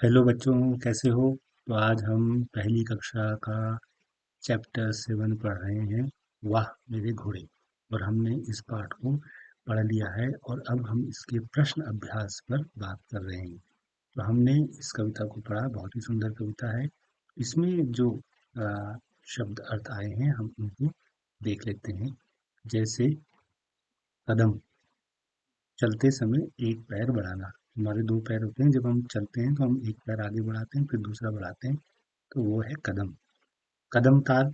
Hello बच्चों, कैसे हो? तो आज हम पहली कक्षा का चैप्टर 7 पढ़ रहे हैं। वाह मेरे घोड़े। और हमने इस पाठ को पढ़ लिया है और अब हम इसके प्रश्न अभ्यास पर बात कर रहे हैं। तो हमने इस कविता को पढ़ा, बहुत ही सुंदर कविता है। इसमें जो शब्द अर्थ आए हैं हम उनको देख लेते हैं। जैसे कदम, चलते समय एक पैर बढ़ाना। हमारे दो पैर होते हैं, जब हम चलते हैं तो हम एक पैर आगे बढ़ाते हैं फिर दूसरा बढ़ाते हैं, तो वो है कदम। कदम ताल,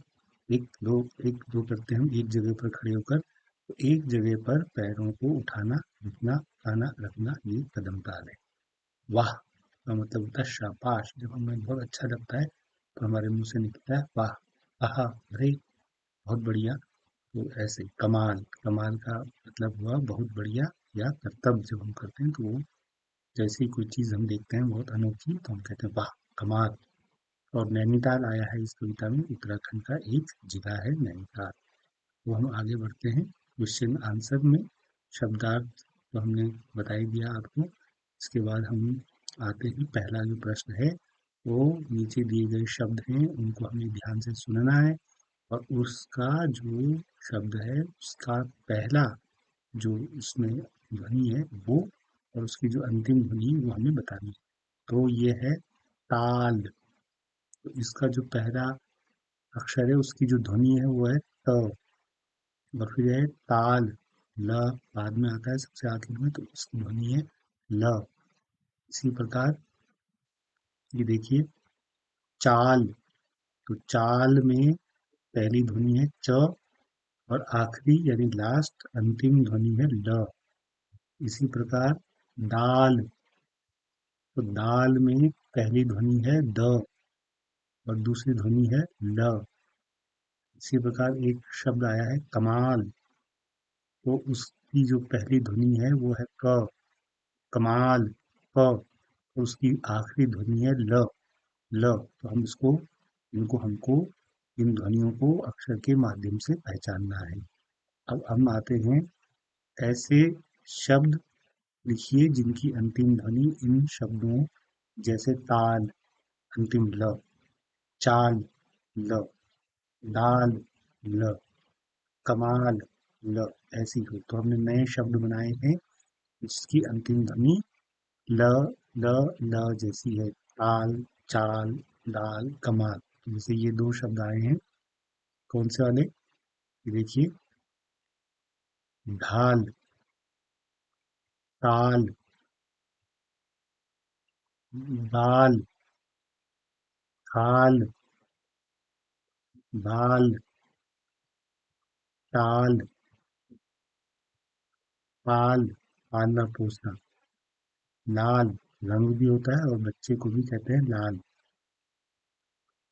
एक दो करते हैं हम एक जगह पर खड़े होकर, तो एक जगह पर पैरों को उठाना, रुकना, उठाना, रखना, ये कदम ताल है। वाह का मतलब होता है शाबाश। जब हमें बहुत अच्छा लगता है तो हमारे मुंह से निकलता है वाह, आहा, अरे, बहुत बढ़िया। तो ऐसे कमाल, कमाल का मतलब हुआ बहुत बढ़िया। या करतब जब हम करते हैं तो वो, जैसे ही कोई चीज हम देखते हैं बहुत अनोखी तो हम कहते हैं वाह, कमाल। और नैनीताल आया है इस कविता में, उत्तराखंड का एक जिला है नैनीताल। तो हम आगे बढ़ते हैं क्वेश्चन आंसर में। शब्दार्थ तो हमने बता ही दिया आपको। इसके बाद हम आते हैं, पहला जो प्रश्न है वो नीचे दिए गए शब्द हैं उनको हमें ध्यान से सुनना है, और उसका जो शब्द है उसका पहला जो उसमें ध्वनि है वो, और उसकी जो अंतिम ध्वनि वो हमें बतानी है। तो ये है ताल। तो इसका जो पहला अक्षर है उसकी जो ध्वनि है वो है त। और फिर है ताल, ल बाद में आता है सबसे आखिर में, तो इसकी ध्वनि है ल। इसी प्रकार ये देखिए चाल। तो चाल में पहली ध्वनि है च, और आखिरी यानी लास्ट अंतिम ध्वनि है ल। इसी प्रकार दाल। तो दाल में पहली ध्वनि है द, और दूसरी ध्वनि है ल। इसी प्रकार एक शब्द आया है कमाल। तो उसकी जो पहली ध्वनि है वो है क, कमाल, क। और उसकी आखिरी ध्वनि है ल, ल। तो हम इसको, इनको हमको इन ध्वनियों को अक्षर के माध्यम से पहचानना है। अब हम आते हैं, ऐसे शब्द लिखिए जिनकी अंतिम ध्वनि इन शब्दों जैसे ताल अंतिम ल, चाल ल, दाल ल, कमाल ल, ऐसी हो। तो हमने नए शब्द बनाए हैं जिसकी अंतिम ध्वनि ल, ल, ल जैसी है। ताल, चाल, दाल, कमाल। जैसे ये दो शब्द आए हैं, कौन से वाले? ये देखिए, ढाल, ताल, दाल, खाल, बाल, टाल, पाल, पालना पोसना, लाल, रंग भी होता है और बच्चे को भी कहते हैं लाल।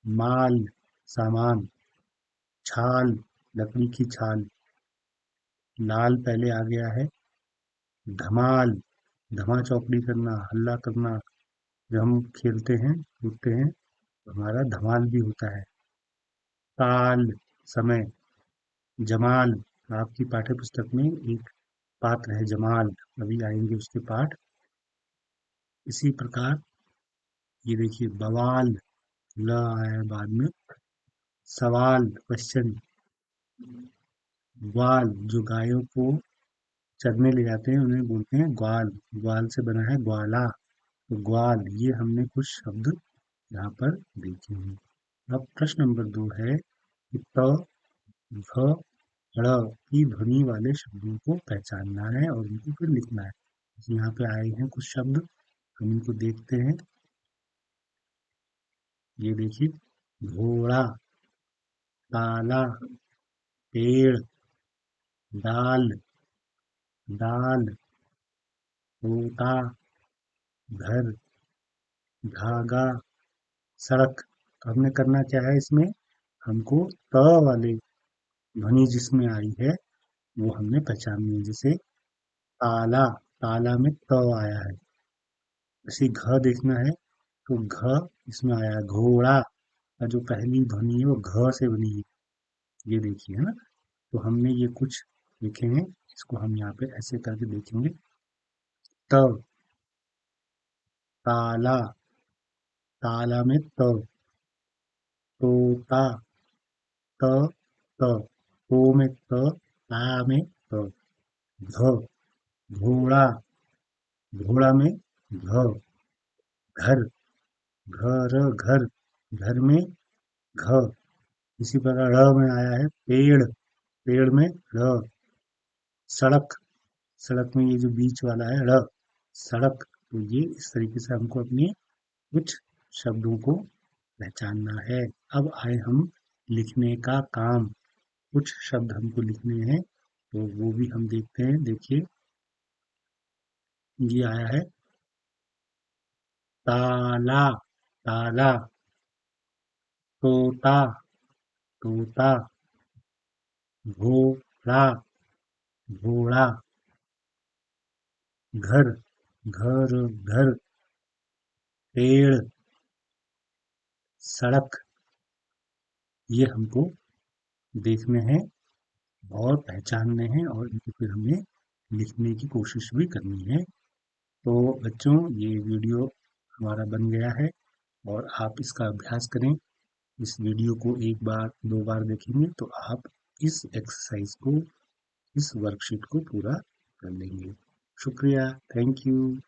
माल, सामान, छाल, लकड़ी की छाल, लाल पहले आ गया है। धमाल, धमा चौकड़ी करना, हल्ला करना। जब हम खेलते हैं कूदते हैं तो हमारा धमाल भी होता है। ताल, समय। जमाल, आपकी पाठ्य पुस्तक में एक पात्र है जमाल, अभी आएंगे उसके पाठ। इसी प्रकार ये देखिए बवाल, ल आया है बाद में। सवाल, क्वेश्चन। ग्वाल, जो गायों को चरने ले जाते हैं उन्हें बोलते हैं ग्वाल, ग्वाल से बना है ग्वाला। तो ग्वाल, ये हमने कुछ शब्द यहाँ पर देखे हैं। अब प्रश्न नंबर 2 है कि त, भ, ड़ की ध्वनि वाले शब्दों को पहचानना है और उनको फिर लिखना है। तो यहाँ पे आए हैं कुछ शब्द, हम इनको देखते हैं। ये देखिए, घोड़ा, ताला, पेड़, दाल, दाल, तोता, घर, धागा, सड़क। तो हमने करना क्या है इसमें, हमको त वाले ध्वनि जिसमें आई है वो हमने पहचाननी है। जैसे ताला, ताला में त आया है। इसी घ देखना है, तो घ इसमें आया है। घोड़ा का जो पहली ध्वनि है वो घ से बनी है, ये देखिए, है ना। तो हमने ये कुछ लिखे हैं, इसको हम यहाँ पे ऐसे करके देखेंगे। त, ताला, ताला में त, तोता, त, त, तो में त, ता में त, घ, घोड़ा, घोड़ा में घ, घर, घर, घर, घर में घ। इसी प्रकार ड़ में आया है पेड़, पेड़ में र, सड़क, सड़क में ये जो बीच वाला है ड़, सड़क। तो ये इस तरीके से हमको अपने कुछ शब्दों को पहचानना है। अब आए हम लिखने का काम। कुछ शब्द हमको लिखने हैं तो वो भी हम देखते हैं। देखिए ये आया है ताला, ताला, तोता, तोता, घोड़ा, घोड़ा, घर, घर, घर, पेड़, सड़क। ये हमको देखने हैं और पहचानने हैं और इनको फिर हमें लिखने की कोशिश भी करनी है। तो बच्चों ये वीडियो हमारा बन गया है और आप इसका अभ्यास करें। इस वीडियो को एक बार दो बार देखेंगे तो आप इस एक्सरसाइज को, इस वर्कशीट को पूरा कर लेंगे। शुक्रिया, थैंक यू।